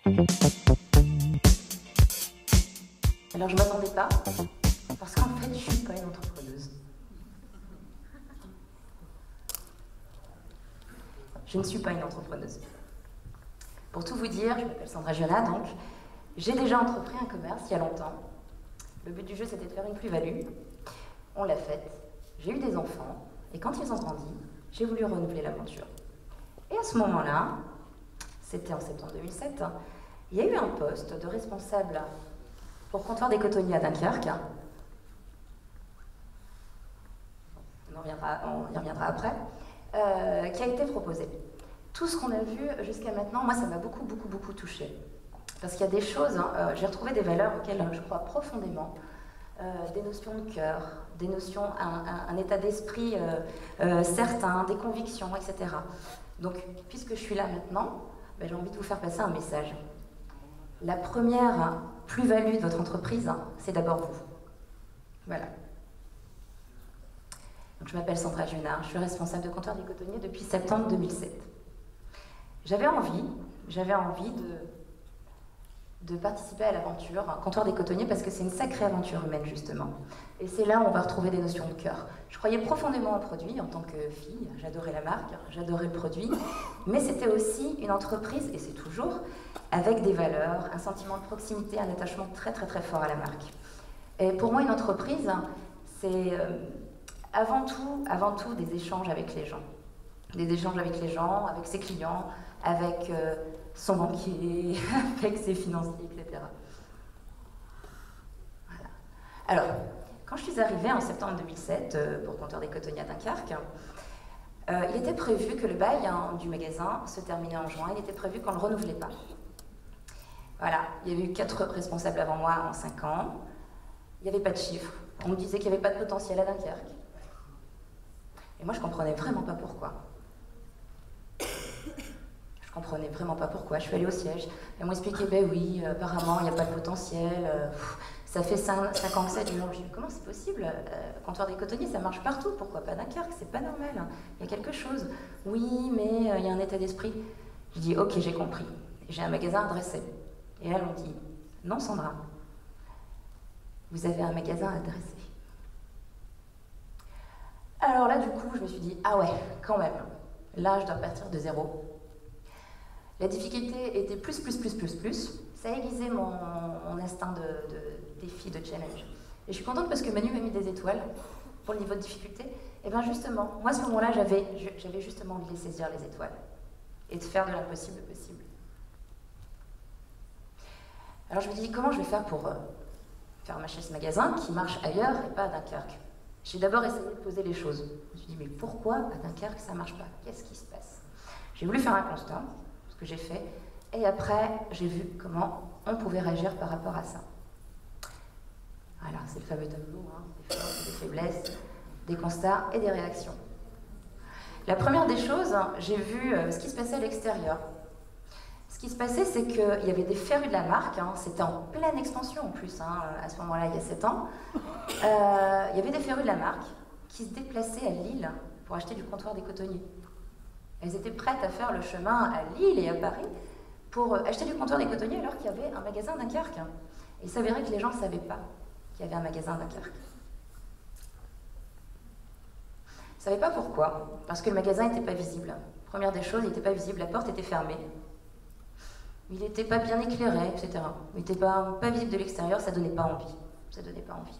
Alors je ne m'attendais pas, parce qu'en fait, je ne suis pas une entrepreneuse. Je ne suis pas une entrepreneuse. Pour tout vous dire, je m'appelle Sandra Giona, donc j'ai déjà entrepris un commerce il y a longtemps. Le but du jeu, c'était de faire une plus-value. On l'a faite. J'ai eu des enfants, et quand ils ont grandi, j'ai voulu renouveler l'aventure. Et à ce moment-là, c'était en septembre 2007, il y a eu un poste de responsable pour Comptoir des Cotonniers à Dunkerque. On y reviendra après. Qui a été proposé. Tout ce qu'on a vu jusqu'à maintenant, moi, ça m'a beaucoup touchée. Parce qu'il y a des choses, j'ai retrouvé des valeurs auxquelles je crois profondément, des notions de cœur, des notions, un état d'esprit certain, des convictions, etc. Donc, puisque je suis là maintenant, ben, j'ai envie de vous faire passer un message. La première plus-value de votre entreprise, c'est d'abord vous. Voilà. Donc, je m'appelle Sandra Giona, je suis responsable de Comptoir des Cotonniers depuis septembre 2007. J'avais envie de participer à l'aventure Comptoir des Cotonniers parce que c'est une sacrée aventure humaine justement. Et c'est là où on va retrouver des notions de cœur. Je croyais profondément au produit en tant que fille, j'adorais la marque, j'adorais le produit, mais c'était aussi une entreprise, et c'est toujours, avec des valeurs, un sentiment de proximité, un attachement très fort à la marque. Et pour moi, une entreprise, c'est avant tout des échanges avec les gens. Des échanges avec les gens, avec ses clients, avec son banquier, avec ses financiers, etc. Voilà. Alors, quand je suis arrivée en septembre 2007 pour Comptoir des Cotonniers à Dunkerque, il était prévu que le bail du magasin se terminait en juin, il était prévu qu'on ne le renouvelait pas. Voilà, il y avait eu 4 responsables avant moi en 5 ans, il n'y avait pas de chiffres, on me disait qu'il n'y avait pas de potentiel à Dunkerque. Et moi, je comprenais vraiment pas pourquoi. Je comprenais vraiment pas pourquoi. Je suis allée au siège. Et on m'expliquait, ben oui, apparemment, il n'y a pas de potentiel. Ça fait 5 ans que ça dure. Je dis, comment c'est possible Comptoir des Cotonniers, ça marche partout. Pourquoi pas Dunkerque? C'est pas normal. Il y a quelque chose. Oui, mais il y a un état d'esprit. Je dis, ok, j'ai compris. J'ai un magasin adressé. Et là, on dit, non, Sandra, vous avez un magasin adressé. Alors là, du coup, je me suis dit, ah ouais, quand même. Là, je dois partir de zéro. La difficulté était plus. Ça a aiguisé mon instinct de défi, de challenge. Et je suis contente parce que Manu m'a mis des étoiles pour le niveau de difficulté. Et bien justement, moi à ce moment-là, j'avais justement envie de les saisir, les étoiles. Et de faire de l'impossible possible. Alors je me dis, comment je vais faire pour faire marcher ce magasin qui marche ailleurs et pas à Dunkerque? J'ai d'abord essayé de poser les choses. Je me suis dit, mais pourquoi à Dunkerque ça ne marche pas? Qu'est-ce qui se passe? J'ai voulu faire un constat, ce que j'ai fait, et après, j'ai vu comment on pouvait réagir par rapport à ça. Voilà, c'est le fameux tableau, hein, des forces, des faiblesses, des constats et des réactions. La première des choses, j'ai vu ce qui se passait à l'extérieur. Ce qui se passait, c'est qu'il y avait des férus de la marque, hein, c'était en pleine expansion en plus, hein, à ce moment-là, il y a 7 ans. Il y avait des férus de la marque qui se déplaçaient à Lille pour acheter du Comptoir des Cotonniers. Elles étaient prêtes à faire le chemin à Lille et à Paris pour acheter du Comptoir des Cotonniers alors qu'il y avait un magasin à Dunkerque. Et il s'avérait que les gens ne savaient pas qu'il y avait un magasin à Dunkerque. Ils ne savaient pas pourquoi, parce que le magasin n'était pas visible. Première des choses, il n'était pas visible, la porte était fermée. Il n'était pas bien éclairé, etc. Il n'était pas visible de l'extérieur, ça ne donnait pas envie. Ça donnait pas envie.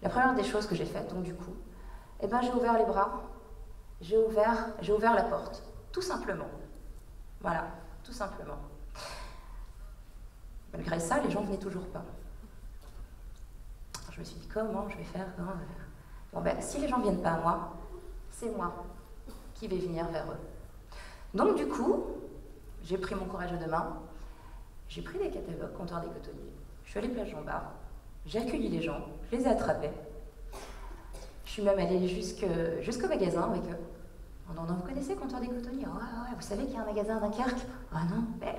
La première des choses que j'ai faites, donc du coup, eh ben, j'ai ouvert les bras, j'ai ouvert la porte, tout simplement. Voilà, tout simplement. Malgré ça, les gens ne venaient toujours pas. Alors, je me suis dit, comment je vais faire? Bon, ben, si les gens ne viennent pas à moi, c'est moi qui vais venir vers eux. Donc du coup, j'ai pris mon courage à deux mains, j'ai pris des catalogues Comptoir des Cotonniers, je suis allée place Jean Bart, j'ai accueilli les gens, je les ai attrapés. Je suis même allée jusqu'au magasin avec eux. Non, vous connaissez Comptoir des Cotonniers? Ouais, vous savez qu'il y a un magasin à Dunkerque? Ah non, ben,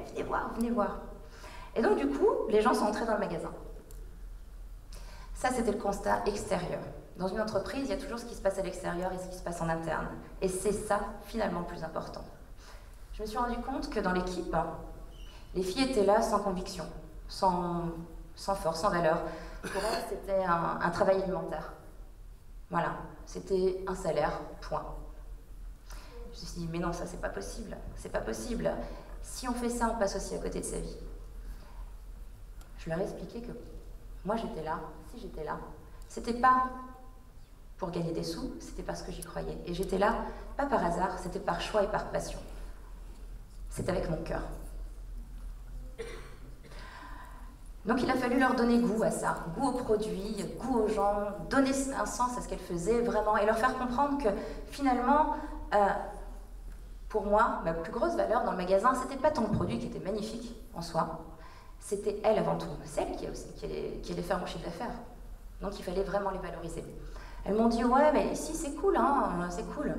venez voir. Et donc du coup, les gens sont entrés dans le magasin. Ça, c'était le constat extérieur. Dans une entreprise, il y a toujours ce qui se passe à l'extérieur et ce qui se passe en interne. Et c'est ça, finalement, le plus important. Je me suis rendu compte que dans l'équipe, il Les filles étaient là sans conviction, sans force, sans valeur. Pour elles, c'était un travail alimentaire. Voilà, c'était un salaire, point. Je me suis dit, mais non, ça c'est pas possible, c'est pas possible. Si on fait ça, on passe aussi à côté de sa vie. Je leur ai expliqué que moi j'étais là, si j'étais là, c'était pas pour gagner des sous, c'était parce que j'y croyais. Et j'étais là, pas par hasard, c'était par choix et par passion. C'est avec mon cœur. Donc il a fallu leur donner goût à ça, goût aux produits, goût aux gens, donner un sens à ce qu'elles faisaient vraiment et leur faire comprendre que finalement, pour moi, ma plus grosse valeur dans le magasin, c'était pas tant le produit qui était magnifique en soi, c'était elle avant tout, celle qui allait faire mon chiffre d'affaires. Donc il fallait vraiment les valoriser. Elles m'ont dit, ouais, mais ici c'est cool, hein, c'est cool.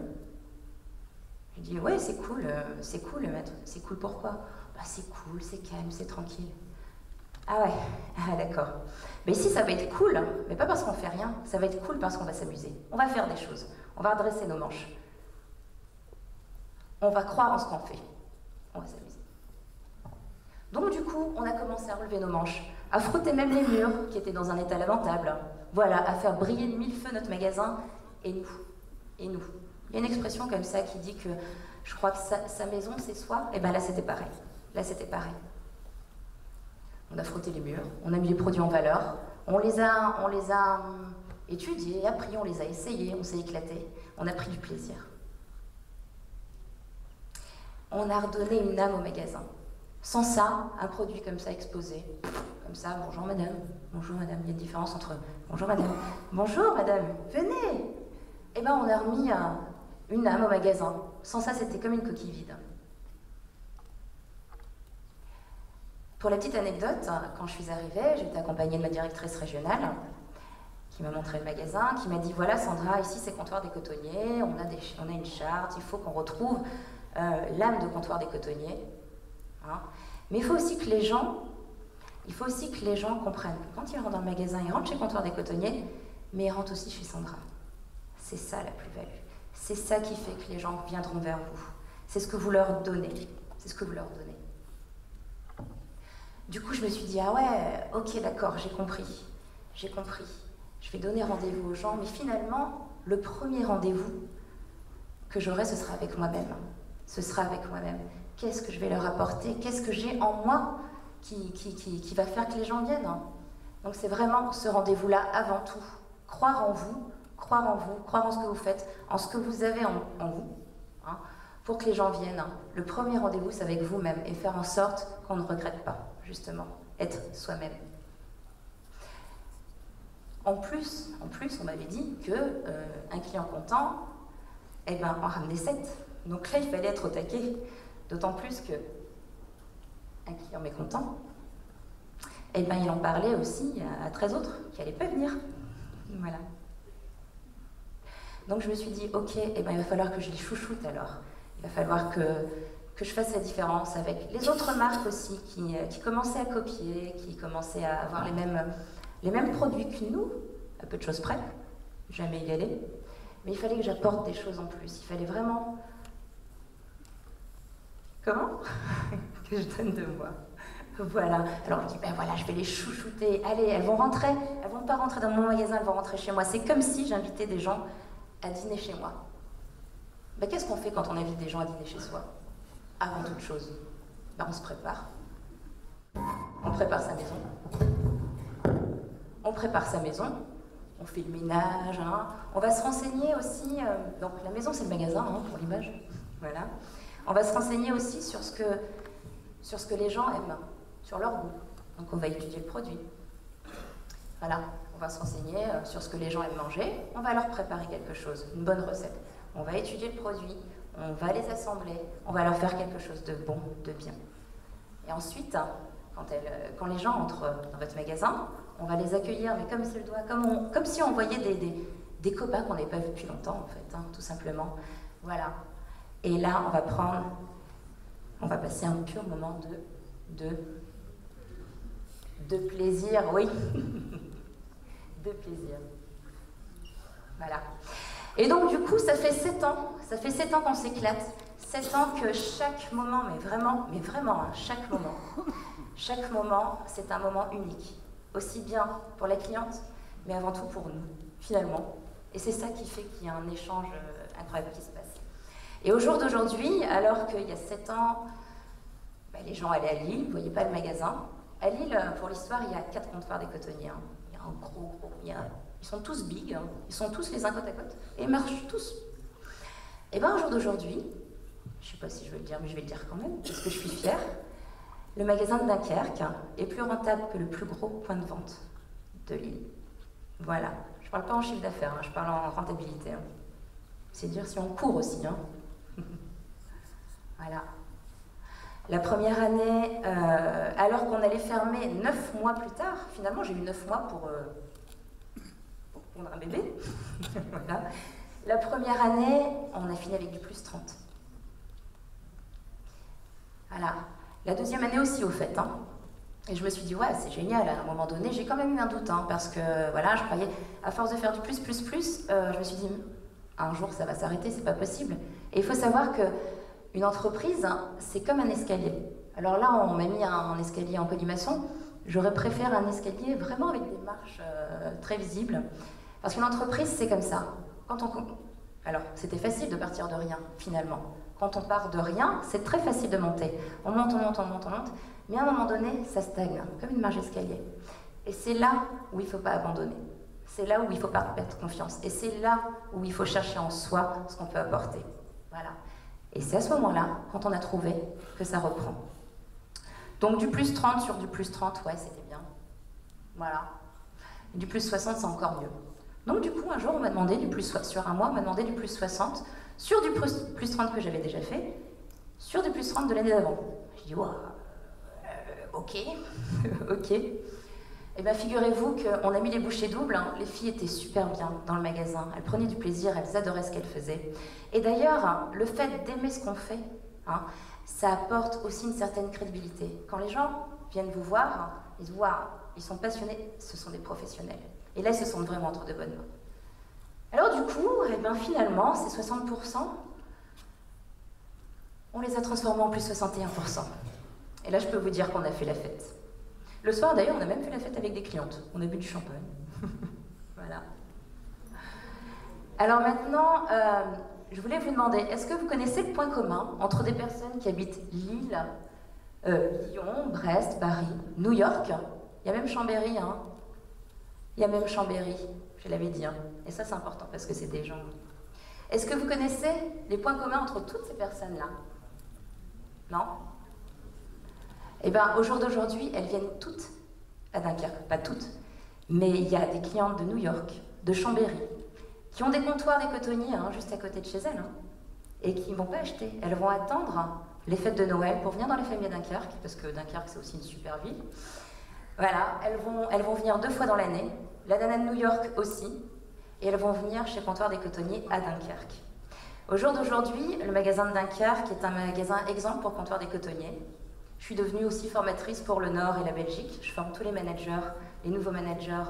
Je dis, ouais, c'est cool, maître. C'est cool pourquoi? Bah, c'est cool, c'est calme, c'est tranquille. Ah ouais, ah, d'accord. Mais ici, ça va être cool, mais pas parce qu'on fait rien, ça va être cool parce qu'on va s'amuser. On va faire des choses, on va redresser nos manches. On va croire en ce qu'on fait. On va s'amuser. Donc du coup, on a commencé à relever nos manches, à frotter même les murs qui étaient dans un état lamentable. Voilà, à faire briller de mille feux notre magasin, et nous. Et nous. Il y a une expression comme ça qui dit que je crois que sa maison, c'est soi. Et bien là, c'était pareil. Là, c'était pareil. On a frotté les murs, on a mis les produits en valeur, on les a étudiés, appris, on les a essayés, on s'est éclaté, on a pris du plaisir. On a redonné une âme au magasin. Sans ça, un produit comme ça exposé, comme ça, bonjour madame, il y a une différence entre bonjour madame, venez. Eh bien, on a remis une âme au magasin. Sans ça, c'était comme une coquille vide. Pour la petite anecdote, quand je suis arrivée, j'étais accompagnée de ma directrice régionale qui m'a montré le magasin, qui m'a dit, voilà Sandra, ici c'est comptoir des cotonniers, on a une charte, il faut qu'on retrouve l'âme de comptoir des cotonniers. Hein. Mais il faut aussi que les gens comprennent que quand ils rentrent dans le magasin, ils rentrent chez comptoir des cotonniers, mais ils rentrent aussi chez Sandra. C'est ça la plus-value. C'est ça qui fait que les gens viendront vers vous. C'est ce que vous leur donnez. C'est ce que vous leur donnez. Du coup, je me suis dit, ah ouais, ok, d'accord, j'ai compris. Je vais donner rendez-vous aux gens, mais finalement, le premier rendez-vous que j'aurai, ce sera avec moi-même. Qu'est-ce que je vais leur apporter? Qu'est-ce que j'ai en moi qui va faire que les gens viennent? Donc c'est vraiment ce rendez-vous-là avant tout. Croire en vous, croire en ce que vous faites, en ce que vous avez en vous, hein, pour que les gens viennent. Le premier rendez-vous, c'est avec vous-même et faire en sorte qu'on ne regrette pas, justement, être soi-même. En plus, on m'avait dit qu'un client content, eh ben, en ramenait 7. Donc là, il fallait être au taquet. D'autant plus qu'un client mécontent, eh ben, il en parlait aussi à 13 autres qui n'allaient pas venir. Voilà. Donc je me suis dit, ok, eh ben, il va falloir que je les chouchoute alors. Il va falloir que je fasse la différence avec les autres marques aussi qui commençaient à copier, qui commençaient à avoir les mêmes produits que nous, à peu de choses près, jamais y aller. Mais il fallait que j'apporte des choses en plus. Il fallait vraiment... Comment? Que je donne de moi. Voilà. Alors je dis, ben voilà, je vais les chouchouter. Allez, elles vont pas rentrer dans mon magasin, elles vont rentrer chez moi. C'est comme si j'invitais des gens à dîner chez moi. Ben, qu'est-ce qu'on fait quand on invite des gens à dîner chez soi? Avant toute chose, ben, on se prépare. On prépare sa maison. On fait le ménage. Hein. On va se renseigner aussi. Donc la maison, c'est le magasin, hein, pour l'image. Voilà. On va se renseigner aussi sur ce que les gens aiment, sur leur goût. Donc on va étudier le produit. Voilà, on va se renseigner sur ce que les gens aiment manger. On va leur préparer quelque chose, une bonne recette. On va étudier le produit, on va les assembler, on va leur faire quelque chose de bon, de bien. Et ensuite, quand les gens entrent dans votre magasin, on va les accueillir, mais comme c'est le doigt, comme si on voyait des copains qu'on n'avait pas vus depuis longtemps, en fait, hein, tout simplement. Voilà. Et là, on va passer un pur moment de plaisir, oui. De plaisir. Voilà. Et donc, du coup, ça fait 7 ans qu'on s'éclate. 7 ans que chaque moment, mais vraiment, hein, chaque moment, c'est un moment unique. Aussi bien pour la cliente, mais avant tout pour nous, finalement. Et c'est ça qui fait qu'il y a un échange incroyable qui se passe. Et au jour d'aujourd'hui, alors qu'il y a 7 ans, les gens allaient à Lille, vous ne voyez pas le magasin. À Lille, pour l'histoire, il y a 4 comptoirs des cotonniers. Hein. Il y a un gros, ils sont tous big, hein. Ils sont tous les uns côte à côte, et ils marchent tous. Et bien, au jour d'aujourd'hui, je ne sais pas si je vais le dire, mais je vais le dire quand même, parce que je suis fière, le magasin de Dunkerque est plus rentable que le plus gros point de vente de Lille. Voilà. Je ne parle pas en chiffre d'affaires, hein, je parle en rentabilité. Hein. C'est dire si on court aussi. Hein. Voilà. La première année, alors qu'on allait fermer 9 mois plus tard, finalement j'ai eu 9 mois pour pondre un bébé. Voilà. La première année, on a fini avec du plus 30. Voilà. La deuxième année aussi, au fait. Hein. Et je me suis dit, ouais, c'est génial. À un moment donné, j'ai quand même eu un doute, hein, parce que, voilà, je croyais, à force de faire du plus, je me suis dit, un jour, ça va s'arrêter, c'est pas possible. Et il faut savoir qu'une entreprise, hein, c'est comme un escalier. Alors là, on m'a mis un escalier en colimaçon. J'aurais préféré un escalier vraiment avec des marches très visibles. Parce qu'une entreprise, c'est comme ça. Alors, c'était facile de partir de rien, finalement. Quand on part de rien, c'est très facile de monter. On monte, mais à un moment donné, ça stagne, comme une marche d'escalier. Et c'est là où il ne faut pas abandonner. C'est là où il ne faut pas perdre confiance. Et c'est là où il faut chercher en soi ce qu'on peut apporter. Voilà. Et c'est à ce moment-là, quand on a trouvé, que ça reprend. Donc du plus 30 sur du plus 30, ouais, c'était bien. Voilà. Et du plus 60, c'est encore mieux. Donc du coup, un jour, on m'a demandé sur un mois, on m'a demandé du plus 60 sur du plus 30 que j'avais déjà fait, sur du plus 30 de l'année d'avant. Je dis, wow, ok, ok. Et bien, figurez-vous qu'on a mis les bouchées doubles, hein. Les filles étaient super bien dans le magasin, elles prenaient du plaisir, elles adoraient ce qu'elles faisaient. Et d'ailleurs, hein, le fait d'aimer ce qu'on fait, hein, ça apporte aussi une certaine crédibilité. Quand les gens viennent vous voir, hein, ils se voient, ils sont passionnés, ce sont des professionnels. Et là, ils se sentent vraiment entre de bonnes mains. Alors du coup, eh ben, finalement, ces 60%, on les a transformés en plus 61%. Et là, je peux vous dire qu'on a fait la fête. Le soir, d'ailleurs, on a même fait la fête avec des clientes. On a bu du champagne. Voilà. Alors maintenant, je voulais vous demander, est-ce que vous connaissez le point commun entre des personnes qui habitent Lille, Lyon, Brest, Paris, New York? Il y a même Chambéry, hein. Il y a même Chambéry, je l'avais dit. Hein. Et ça, c'est important parce que c'est des gens. Est-ce que vous connaissez les points communs entre toutes ces personnes-là? Non? Eh bien, au jour d'aujourd'hui, elles viennent toutes à Dunkerque. Pas toutes, mais il y a des clientes de New York, de Chambéry, qui ont des comptoirs des cotonniers hein, juste à côté de chez elles, hein, et qui ne vont pas acheter. Elles vont attendre les fêtes de Noël pour venir dans les familles à Dunkerque, parce que Dunkerque, c'est aussi une super ville. Voilà, elles vont venir 2 fois dans l'année, la nana de New York aussi, et elles vont venir chez Comptoir des Cotonniers à Dunkerque. Au jour d'aujourd'hui, le magasin de Dunkerque est un magasin exemple pour Comptoir des Cotonniers. Je suis devenue aussi formatrice pour le Nord et la Belgique. Je forme tous les managers, les nouveaux managers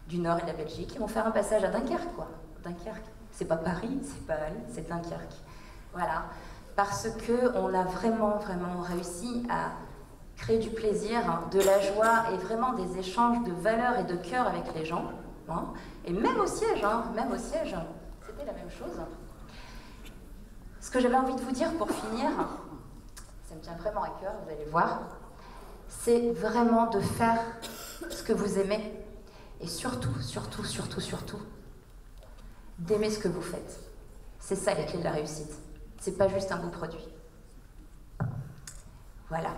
du Nord et de la Belgique. Ils vont faire un passage à Dunkerque, quoi. Dunkerque, c'est pas Paris, c'est pas Lille, c'est Dunkerque. Voilà, parce qu'on a vraiment réussi à créer du plaisir, hein, de la joie et vraiment des échanges de valeurs et de cœur avec les gens. Hein. Et même au siège, c'était la même chose. Ce que j'avais envie de vous dire pour finir, ça me tient vraiment à cœur, vous allez voir, c'est vraiment de faire ce que vous aimez et surtout, d'aimer ce que vous faites. C'est ça les clés de la réussite. C'est pas juste un beau produit. Voilà.